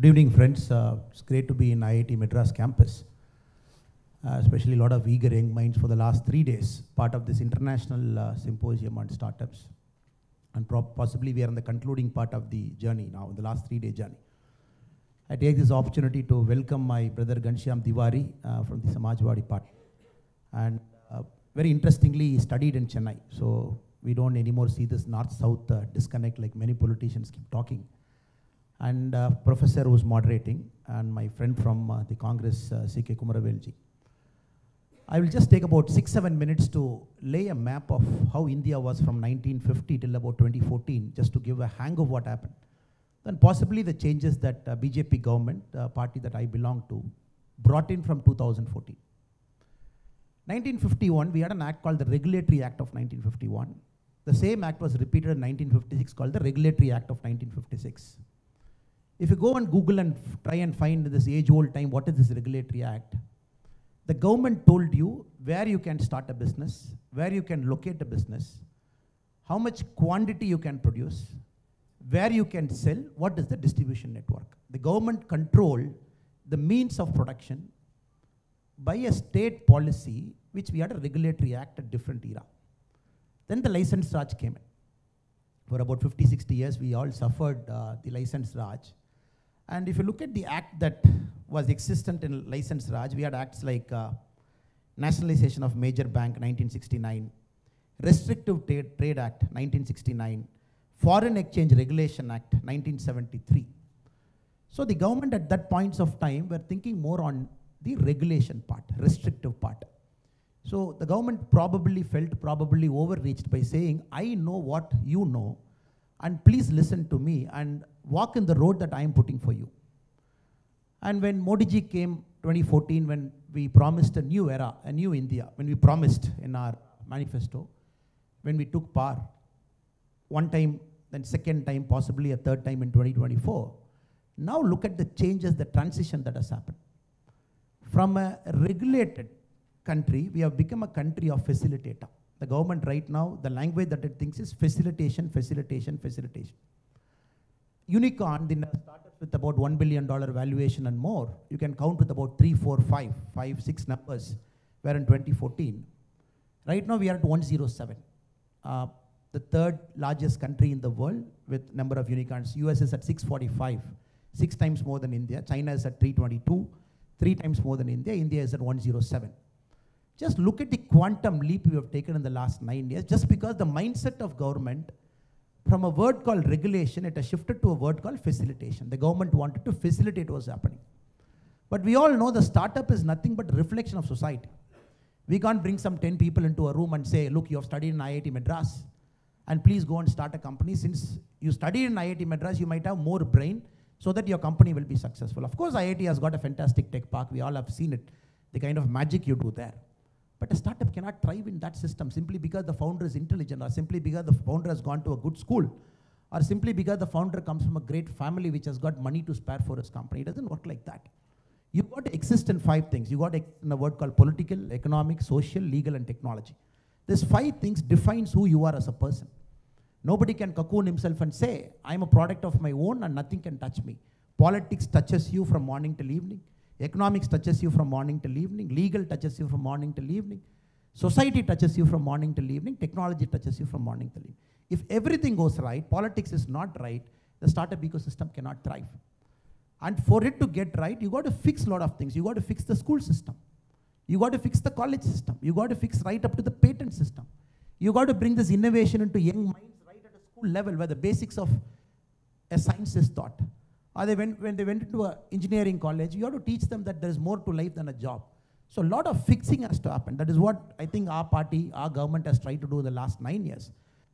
Good evening, friends. It's great to be in IIT Madras campus, especially a lot of eager young minds for the last 3 days, part of this international symposium on startups. And possibly we are in the concluding part of the journey now, the last 3-day journey. I take this opportunity to welcome my brother Ghanshyam Tiwari from the Samajwadi Party. And very interestingly, he studied in Chennai. So we don't anymore see this north-south disconnect like many politicians keep talking. And professor who's moderating, and my friend from the Congress, C.K. Kumaravelji. I will just take about 6-7 minutes to lay a map of how India was from 1950 till about 2014, just to give a hang of what happened. Then possibly the changes that BJP government, party that I belong to, brought in from 2014. 1951, we had an act called the Regulatory Act of 1951. The same act was repeated in 1956 called the Regulatory Act of 1956. If you go and Google and try and find this age-old time, what is this Regulatory Act? The government told you where you can start a business, where you can locate a business, how much quantity you can produce, where you can sell, what is the distribution network. The government controlled the means of production by a state policy, which we had a Regulatory Act at different era. Then the License Raj came in. For about 50-60 years, we all suffered the License Raj. And if you look at the act that was existent in License Raj, we had acts like Nationalization of Major Bank 1969, Restrictive Trade Act 1969, Foreign Exchange Regulation Act 1973. So the government at that points of time were thinking more on the regulation part, restrictive part. So the government probably overreached by saying, I know what you know, and please listen to me and walk in the road that I am putting for you. And when Modi ji came 2014, when we promised a new era, a new India, when we promised in our manifesto, when we took power, one time, then second time, possibly a third time in 2024, now look at the changes, the transition that has happened. From a regulated country, we have become a country of facilitator. The government right now, the language that it thinks is facilitation, facilitation, facilitation. Unicorn, the startups with about $1 billion valuation and more, you can count with about 3, 4, 5, 6 numbers, where in 2014. Right now we are at 107. The third largest country in the world with number of unicorns. US is at 645, 6 times more than India. China is at 322, 3 times more than India. India is at 107. Just look at the quantum leap we have taken in the last 9 years, just because the mindset of government, from a word called regulation, it has shifted to a word called facilitation. The government wanted to facilitate what was happening. But we all know the startup is nothing but a reflection of society. We can't bring some 10 people into a room and say, look, you have studied in IIT Madras, and please go and start a company. Since you studied in IIT Madras, you might have more brain so that your company will be successful. Of course, IIT has got a fantastic tech park. We all have seen it, the kind of magic you do there. But a startup cannot thrive in that system simply because the founder is intelligent, or simply because the founder has gone to a good school, or simply because the founder comes from a great family which has got money to spare for his company. It doesn't work like that. You've got to exist in 5 things. You've got to exist in a word called political, economic, social, legal, and technology. These 5 things defines who you are as a person. Nobody can cocoon himself and say, I'm a product of my own and nothing can touch me. Politics touches you from morning till evening. Economics touches you from morning till evening. Legal touches you from morning till evening. Society touches you from morning till evening. Technology touches you from morning till evening. If everything goes right, politics is not right, the startup ecosystem cannot thrive. And for it to get right, you got to fix a lot of things. You got to fix the school system. You got to fix the college system. You got to fix right up to the patent system. You got to bring this innovation into young minds right at a school level where the basics of a science is taught. Or when they went into an engineering college, you have to teach them that there is more to life than a job. So a lot of fixing has to happen. That is what I think our party, our government has tried to do in the last 9 years.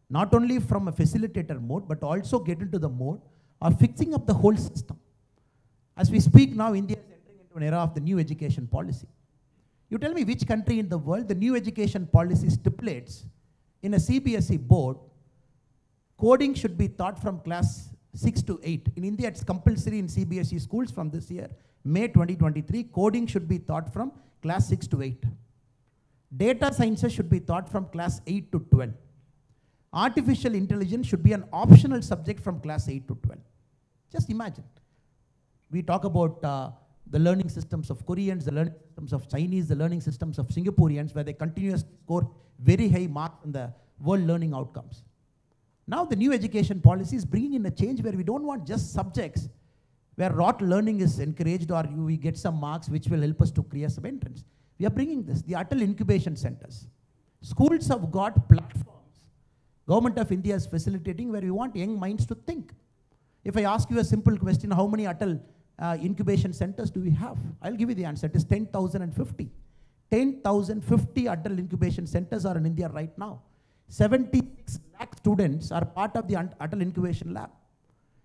Not only from a facilitator mode, but also get into the mode of fixing up the whole system. As we speak now, India is entering into an era of the new education policy. You tell me which country in the world the new education policy stipulates in a CBSE board, coding should be taught from class 6 to 8. In India, it's compulsory in CBSE schools from this year, May 2023. Coding should be taught from class 6 to 8. Data sciences should be taught from class 8 to 12. Artificial intelligence should be an optional subject from class 8 to 12. Just imagine. We talk about the learning systems of Koreans, the learning systems of Chinese, the learning systems of Singaporeans, where they continuously score very high marks in the world learning outcomes. Now the new education policy is bringing in a change where we don't want just subjects where rote learning is encouraged or we get some marks which will help us to clear some entrance. We are bringing this, the Atal incubation centers. Schools have got platforms. Government of India is facilitating where we want young minds to think. If I ask you a simple question, how many Atal incubation centers do we have? I'll give you the answer. It is 10,050. 10,050 Atal incubation centers are in India right now. 76 lakh students are part of the Atal incubation lab.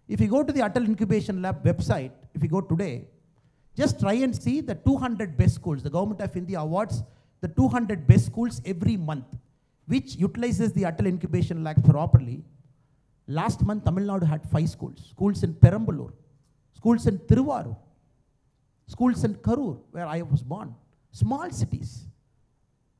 If you go to the Atal incubation lab website, if you go today, just try and see the 200 best schools. The Government of India awards the 200 best schools every month, which utilizes the Atal incubation lab properly. Last month, Tamil Nadu had 5 schools. Schools in Perambalur, schools in Tiruvarur, schools in Karur, where I was born. Small cities.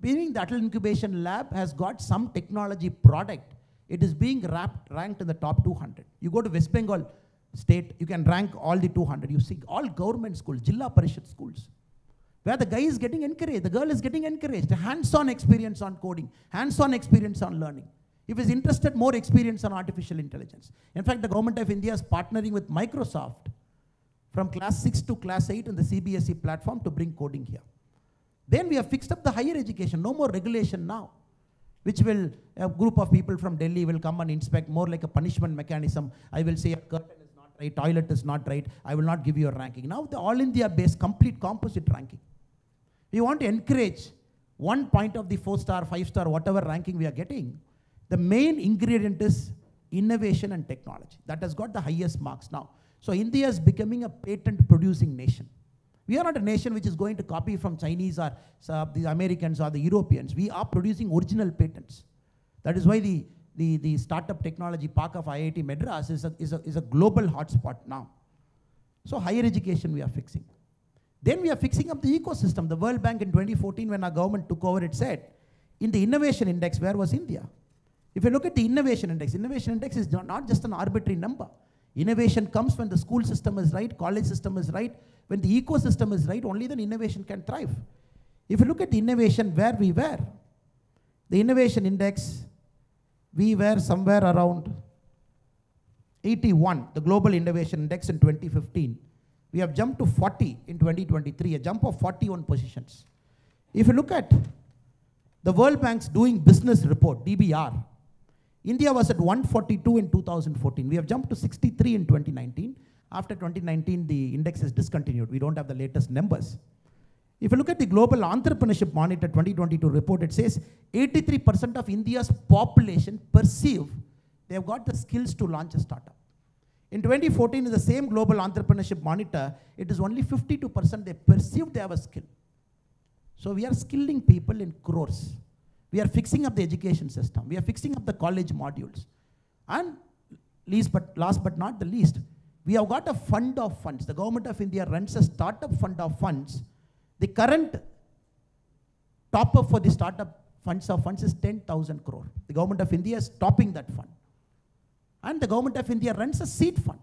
Meaning the Atal incubation lab has got some technology product. It is being ranked in the top 200. You go to West Bengal state, you can rank all the 200. You see all government schools, Jilla Parishad schools, where the guy is getting encouraged, the girl is getting encouraged, hands-on experience on coding, hands-on experience on learning. If he's interested, more experience on artificial intelligence. In fact, the Government of India is partnering with Microsoft from class 6 to class 8 in the CBSE platform to bring coding here. Then we have fixed up the higher education, no more regulation now, which will, a group of people from Delhi will come and inspect, more like a punishment mechanism. I will say a curtain is not right, toilet is not right, I will not give you a ranking. Now the all India based complete composite ranking. We want to encourage 1 point of the 4-star, 5-star, whatever ranking we are getting. The main ingredient is innovation and technology. That has got the highest marks now. So India is becoming a patent producing nation. We are not a nation which is going to copy from Chinese or the Americans or the Europeans. We are producing original patents. That is why the startup technology park of IIT Madras is a global hotspot now. So higher education we are fixing. Then we are fixing up the ecosystem. The World Bank in 2014, when our government took over, it said, in the innovation index, where was India? If you look at the innovation index is not just an arbitrary number. Innovation comes when the school system is right, college system is right. When the ecosystem is right, only then innovation can thrive. If you look at the innovation where we were, the innovation index, we were somewhere around 81, the global innovation index in 2015. We have jumped to 40 in 2023, a jump of 41 positions. If you look at the World Bank's Doing Business report, DBR, India was at 142 in 2014. We have jumped to 63 in 2019. After 2019, the index is discontinued. We don't have the latest numbers. If you look at the Global Entrepreneurship Monitor 2022 report, it says 83% of India's population perceive they have got the skills to launch a startup. In 2014, in the same Global Entrepreneurship Monitor, it is only 52% they perceive they have a skill. So we are skilling people in crores. We are fixing up the education system. We are fixing up the college modules. And last but not the least, we have got a fund of funds. The Government of India runs a startup fund of funds. The current top-up for the startup funds of funds is 10,000 crore. The Government of India is topping that fund. And the Government of India runs a seed fund.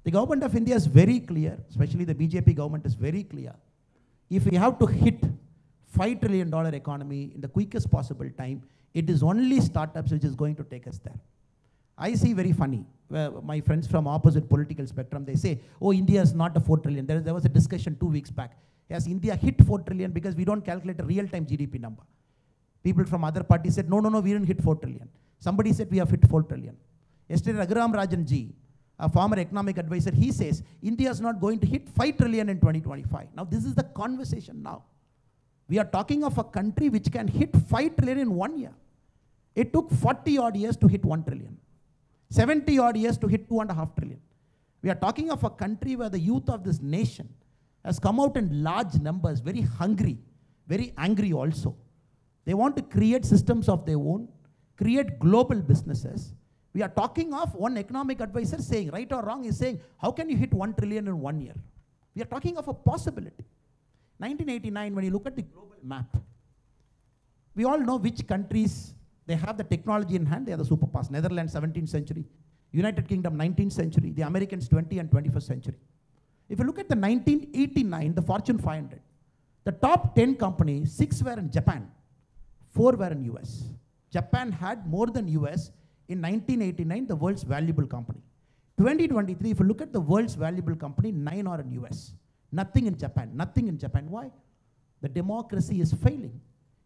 The Government of India is very clear, especially the BJP government is very clear. If we have to hit $5 trillion economy in the quickest possible time, it is only startups which is going to take us there. I see very funny, my friends from opposite political spectrum, they say, oh, India is not a 4 trillion. There was a discussion 2 weeks back. Yes, India hit 4 trillion because we don't calculate a real-time GDP number. People from other parties said, no, we didn't hit 4 trillion. Somebody said we have hit 4 trillion. Yesterday, Raghuram Rajan ji, a former economic advisor, he says, India is not going to hit 5 trillion in 2025. Now, this is the conversation now. We are talking of a country which can hit 5 trillion in 1 year. It took 40 odd years to hit 1 trillion. 70 odd years to hit 2.5 trillion. We are talking of a country where the youth of this nation has come out in large numbers, very hungry, very angry also. They want to create systems of their own, create global businesses. We are talking of one economic advisor saying, right or wrong, is saying, how can you hit 1 trillion in 1 year? We are talking of a possibility. 1989, when you look at the global map, we all know which countries, they have the technology in hand, they are the superpowers. Netherlands, 17th century. United Kingdom, 19th century. The Americans, 20th and 21st century. If you look at the 1989, the Fortune 500, the top 10 companies, 6 were in Japan, 4 were in US. Japan had more than US in 1989, the world's valuable company. 2023, if you look at the world's valuable company, 9 are in US. Nothing in Japan, nothing in Japan. Why? The democracy is failing.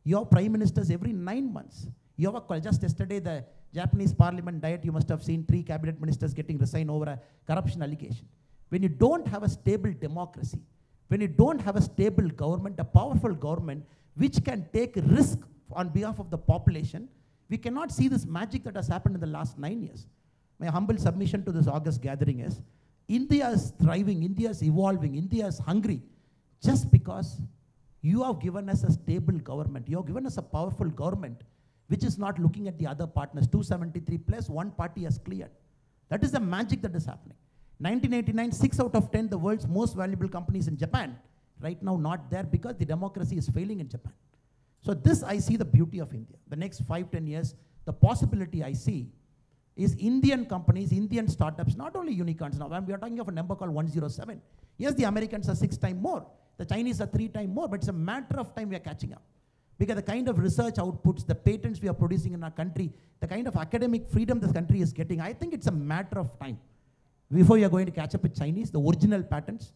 You have prime ministers every 9 months. You have a, just yesterday, the Japanese parliament diet, you must have seen 3 cabinet ministers getting resigned over a corruption allegation. When you don't have a stable democracy, when you don't have a stable government, a powerful government, which can take risk on behalf of the population, we cannot see this magic that has happened in the last 9 years. My humble submission to this August gathering is, India is thriving, India is evolving, India is hungry, just because you have given us a stable government. You have given us a powerful government, which is not looking at the other partners. 273 plus, one party has cleared. That is the magic that is happening. 1989, 6 out of 10, the world's most valuable companies in Japan, right now not there because the democracy is failing in Japan. So this, I see the beauty of India. The next 5-10 years, the possibility I see is Indian companies, Indian startups, not only unicorns. Now, we are talking of a number called 107. Yes, the Americans are 6 times more. The Chinese are 3 times more, but it's a matter of time we are catching up. Because the kind of research outputs, the patents we are producing in our country, the kind of academic freedom this country is getting, I think it's a matter of time before you are going to catch up with Chinese, the original patents.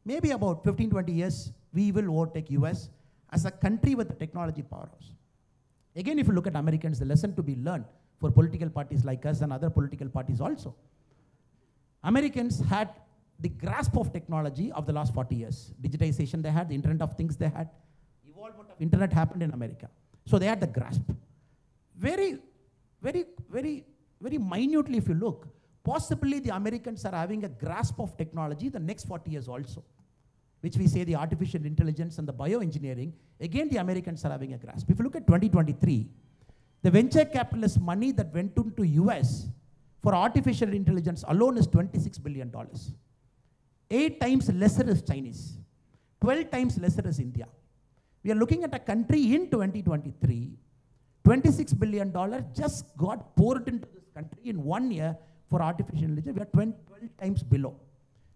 Maybe about 15-20 years, we will overtake US as a country with a technology powerhouse. Again, if you look at Americans, the lesson to be learned for political parties like us and other political parties also. Americans had the grasp of technology of the last 40 years. Digitization they had, the Internet of Things they had, evolvement of Internet happened in America. So they had the grasp. Very minutely if you look, possibly the Americans are having a grasp of technology the next 40 years also, which we say the artificial intelligence and the bioengineering, again the Americans are having a grasp. If you look at 2023, the venture capitalist money that went into US for artificial intelligence alone is $26 billion. 8 times lesser is Chinese, 12 times lesser is India. We are looking at a country in 2023, $26 billion just got poured into this country in 1 year for artificial intelligence. We are 12 times below.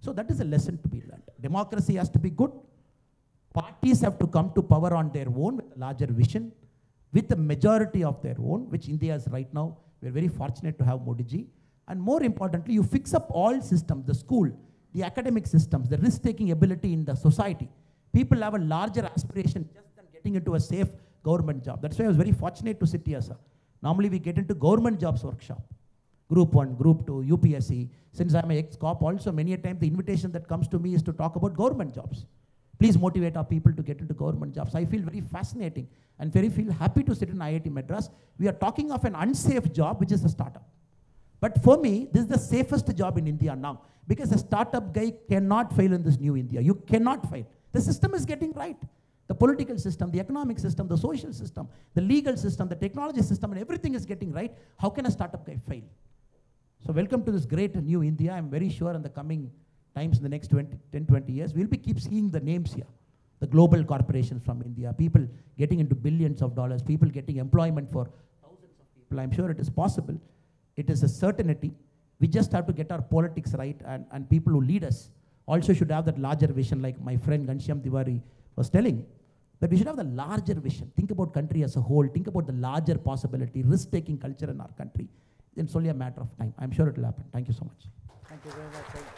So that is a lesson to be learned. Democracy has to be good. Parties have to come to power on their own with a larger vision, with a majority of their own, which India is right now. We are very fortunate to have Modi ji. And more importantly, you fix up all systems, the school, the academic systems, the risk-taking ability in the society. People have a larger aspiration just than getting into a safe government job. That's why I was very fortunate to sit here, sir. Normally we get into government jobs workshop. Group 1, Group 2, UPSC. Since I'm an ex-cop also, many a time the invitation that comes to me is to talk about government jobs. Please motivate our people to get into government jobs. I feel very fascinating and feel happy to sit in IIT Madras. We are talking of an unsafe job, which is a startup. But for me, this is the safest job in India now, because a startup guy cannot fail in this new India. You cannot fail. The system is getting right. The political system, the economic system, the social system, the legal system, the technology system, and everything is getting right. How can a startup guy fail? So welcome to this great new India. I'm very sure in the coming times, in the next 10-20 years, we'll keep seeing the names here. The global corporations from India, people getting into billions of dollars, people getting employment for thousands of people. I'm sure it is possible. It is a certainty. We just have to get our politics right, and people who lead us also should have that larger vision, like my friend Ghanshyam Tiwari was telling, that we should have the larger vision. Think about country as a whole. Think about the larger possibility, risk-taking culture in our country. It's only a matter of time. I'm sure it will happen. Thank you so much. Thank you very much.